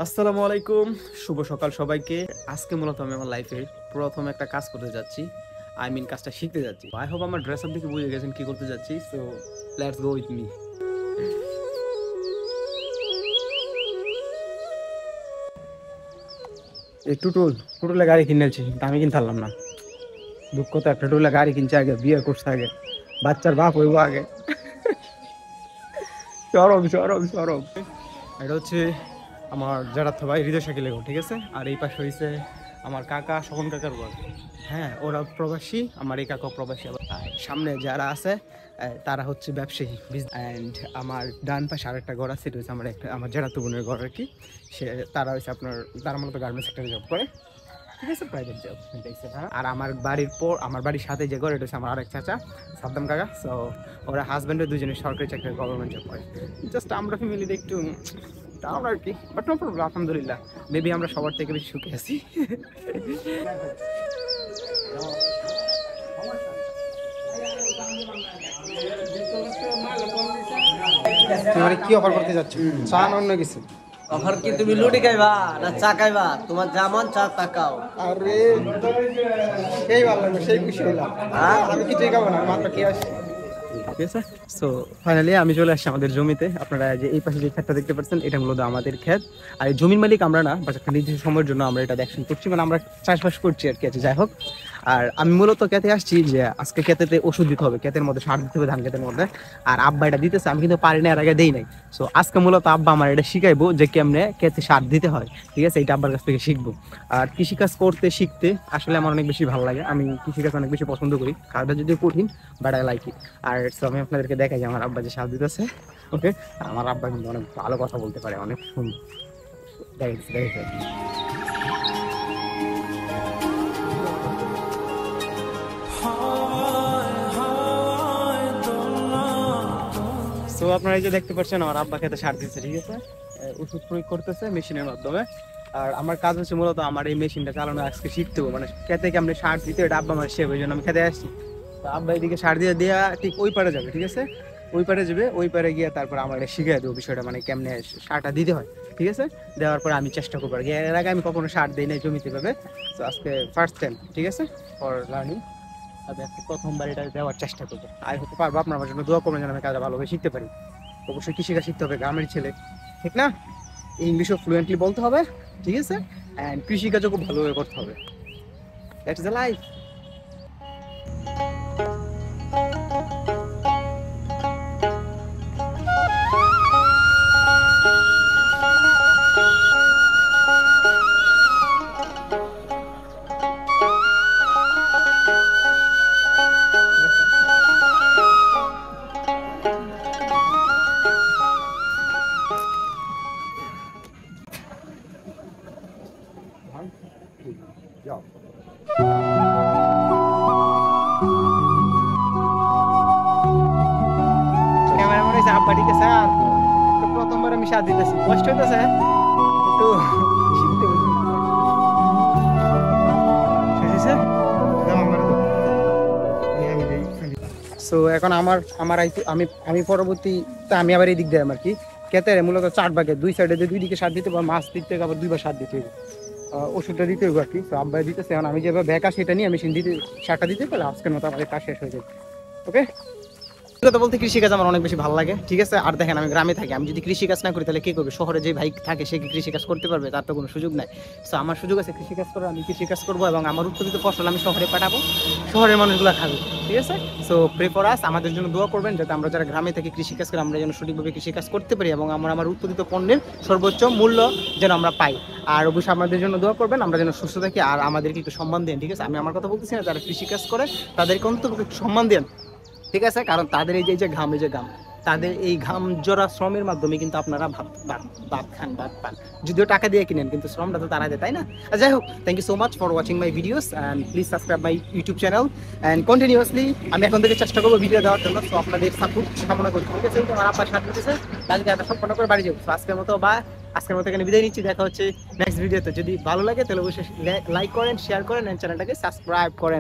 আসসালামু আলাইকুম, শুভ সকাল সবাইকে। আজকে মূলত আমি আমার লাইফে প্রথম একটা কাজ করতে যাচ্ছি। কাজটা শিখতে যাচ্ছি। আই হোপ আমার ড্রেস আপ দেখে বুঝে গেছেন কি করতে যাচ্ছি। So let's go with me. এই টুটুলে গাড়ি কিনেছি, আমি কিনতে পারলাম না। দুঃখ তো একটা, টুটুলে গাড়ি কিনছে আগে, বিয়ে করছে আগে, বাচ্চার বাপ হইব আগে। সরব সরব সরব। এটা হচ্ছে আমার জারাত ভাই হৃদয় শাকিল, ঠিক আছে। আর এই পাশে হয়েছে আমার কাকা স্বপন কাকার ঘর। হ্যাঁ, ওরা প্রবাসী, আমার এই কাকা প্রবাসী। আর সামনে যারা আছে তারা হচ্ছে ব্যবসায়ী। অ্যান্ড আমার ডান পাশে আরেকটা ঘর আছে, এটা হচ্ছে আমার জারাত বোনের ঘর আর কি। তারা হচ্ছে তারা মূলত গার্মেন্টস সেক্টরে জব করে, ঠিক আছে, প্রাইভেট জব। আর আমার বাড়ির সাথে যে ঘর, এটা হচ্ছে আমার আরেক চাচা সাদ্দাম কাকা। সো ওরা হাজব্যান্ডের দুজনে সরকারি চাকরি, গভর্নমেন্ট জব করে। জাস্ট আমরা ফ্যামিলিতে একটু ডাউন আর কি, বাট নো প্রবলেম, আলহামদুলিল্লাহ। মেবি আমরা সবার থেকে বেশি সুখে আছি। তুমি কি অফার করতে যাচ্ছ? চা না অন্য কিছু? অফার কি তুমি লুটি খাইবা না চা খাইবা? তোমার যেমন চা তাকাও। আরে সেই ভালো লাগবে, সেই খুশি হইলাম। আমি কিছুই খাবো না, মাত্র কি আসছে। ঠিক আছে, সো ফাইনালি আমি চলে আসছি আমাদের জমিতে। আপনারা যে এই পাশে যে ক্ষেতটা দেখতে পাচ্ছেন, এটা মূলত আমাদের ক্ষেত। আর এই জমির মালিক আমরা না, বাট একটা নির্দিষ্ট সময়ের জন্য আমরা এটা দেখশন করছি, মানে আমরা চাষবাস করছি আর কি। আছে, যাই হোক। আর আমি মূলত ক্ষেতে আসছি যে আজকে ক্ষেতেতে ওষুধ দিতে হবে, ক্ষেতের মধ্যে সার দিতে হবে ধান ক্ষেতের মধ্যে। আর আব্বা এটা দিতেছে, আমি কিন্তু পারি না, এর আগে দেই নাই। সো আজকে মূলত আব্বা আমার এটা শিখাইবো যে কেমনে ক্ষেতে সার দিতে হয়, ঠিক আছে। এটা আব্বার কাছ থেকে শিখবো। আর কৃষিকাজ শিখতে আসলে আমার অনেক বেশি ভালো লাগে। আমি কৃষিকাজ অনেক বেশি পছন্দ করি, কাজটা যদিও কঠিন, বাট আই লাইক ইট। আর আমি আপনাদেরকে দেখাই যে আমার আব্বা যে সার দিতেছে, ওকে। আমার আব্বা কিন্তু অনেক ভালো কথা বলতে পারে, অনেক সুন্দর। দেখেছি। তো আপনারা এই যে দেখতে পাচ্ছেন, আমার আব্বা খেতে সার দিচ্ছে, ঠিক আছে। ওষুধ প্রয়োগ করতেছে মেশিনের মাধ্যমে। আর আমার কাজ হচ্ছে মূলত আমার এই মেশিনটা চালানো আজকে শিখতে হবে, মানে খেতে কেমনে সার দিতে, এটা আব্বা আমার শেখাবে, ওই জন্য আমি খেতে আসছি। তো আব্বা এদিকে সার দিয়ে দেওয়া ঠিক ওই পারে যাবে, ঠিক আছে। ওই পারে যাবে, ওই পারে গিয়ে তারপর আমার এটা শিখিয়ে দেবো বিষয়টা, মানে কেমনে সারটা দিতে হয়, ঠিক আছে। দেওয়ার পরে আমি চেষ্টা করবো আর কি। এর আগে আমি কখনো সার দিই নাই জমিতে ভাবে। তো আজকে ফার্স্ট টাইম, ঠিক আছে, ফর লার্নিং। আমি আজকে প্রথমবার এটা দেওয়ার চেষ্টা করবো। আই হোপ পারবো। আপনার আমার জন্য দোয়া করবেন যেন আমি কাজটা ভালোভাবে শিখতে পারি। অবশ্যই কৃষিকাজ শিখতে হবে, গ্রামের ছেলে, ঠিক না। ইংলিশও ফ্লুয়েন্টলি বলতে হবে, ঠিক আছে। অ্যান্ড কৃষিকাজও খুব ভালোভাবে করতে হবে। That's the life. ক্যামেরা মনে হয়েছে আব্বা, ঠিক আছে। আর প্রথমবার আমি সাথ দিতেছি, কষ্ট হইতেছে একটু, শিখতে সো এখন আমি পরবর্তীতে আমি আবার এই দিক দিয়ে আর কি ক্ষেতের মূলত 4 ভাগে, 2 সাইডে 2 দিকে সার দিতে হবে, মাছ দিতে হবে, আবার 2বার সার দিতে হবে, ওষুধটা দিতে হবে আর কি। তো আব্বাই দিতেছে, এখন আমি যেভাবে ব্যাকা সেটা নিয়ে মেশিন দিতে সারটা দিতে পারলে আজকের মতো আমাদের কাজ শেষ হয়ে যাবে, ওকে। কথা বলতে কৃষিকাজ আমার অনেক বেশি ভালো লাগে, ঠিক আছে। আর দেখেন, আমি গ্রামে থাকি, আমি যদি কৃষিকাজ না করি তাহলে কি করবে? শহরে যে ভাই থাকে সে কি কৃষিকাজ করতে পারবে? তার তো কোনো সুযোগ নাই। সো আমার সুযোগ আছে কৃষিকাজ করার, আমি কৃষিকাজ করবো এবং আমার উৎপাদিত ফসল আমি শহরে পাঠাবো, শহরের মানুষগুলো খাবে, ঠিক আছে। সো প্রে ফর আস, আমাদের জন্য দোয়া করবেন যাতে আমরা যারা গ্রামে থাকি কৃষিকাজ করি, আমরা যেন সঠিকভাবে কৃষিকাজ করতে পারি এবং আমরা আমার উৎপাদিত পণ্যের সর্বোচ্চ মূল্য যেন আমরা পাই। আর অবশ্যই আমাদের জন্য দোয়া করবেন, আমরা যেন সুস্থ থাকি। আর আমাদেরকে একটু সম্মান দেন, ঠিক আছে। আমি আমার কথা বলতেছি না, যারা কৃষিকাজ করে তাদেরকে অন্তত একটু সম্মান দেন, ঠিক আছে। কারণ তাদের এই যে ঘাম, তাদের এই ঘাম জোড়া শ্রমের মাধ্যমে কিন্তু আপনারা ভাত খান, ভাত পান, যদিও টাকা দিয়ে কিনেন, কিন্তু শ্রমটা তো তারা দেয়, তাই না? যাই হোক, thank you so much for watching my videos and please subscribe my YouTube channel and continuously আমি এখন থেকে চেষ্টা করবো ভিডিও দেওয়ার জন্য। তো আপনাদের সাপোর্ট কামনা করছি, ঠিক আছে। আমার আপনার সাথে দিতেছে, কালকে একটা সম্পন্ন করে বাড়ি যাবো। আজকের মতো এখানে বিদায় নিচ্ছি। দেখা হচ্ছে নেক্সট ভিডিওতে। যদি ভালো লাগে তাহলে অবশ্যই লাইক করেন, শেয়ার করেন, চ্যানেলটাকে সাবস্ক্রাইব করেন।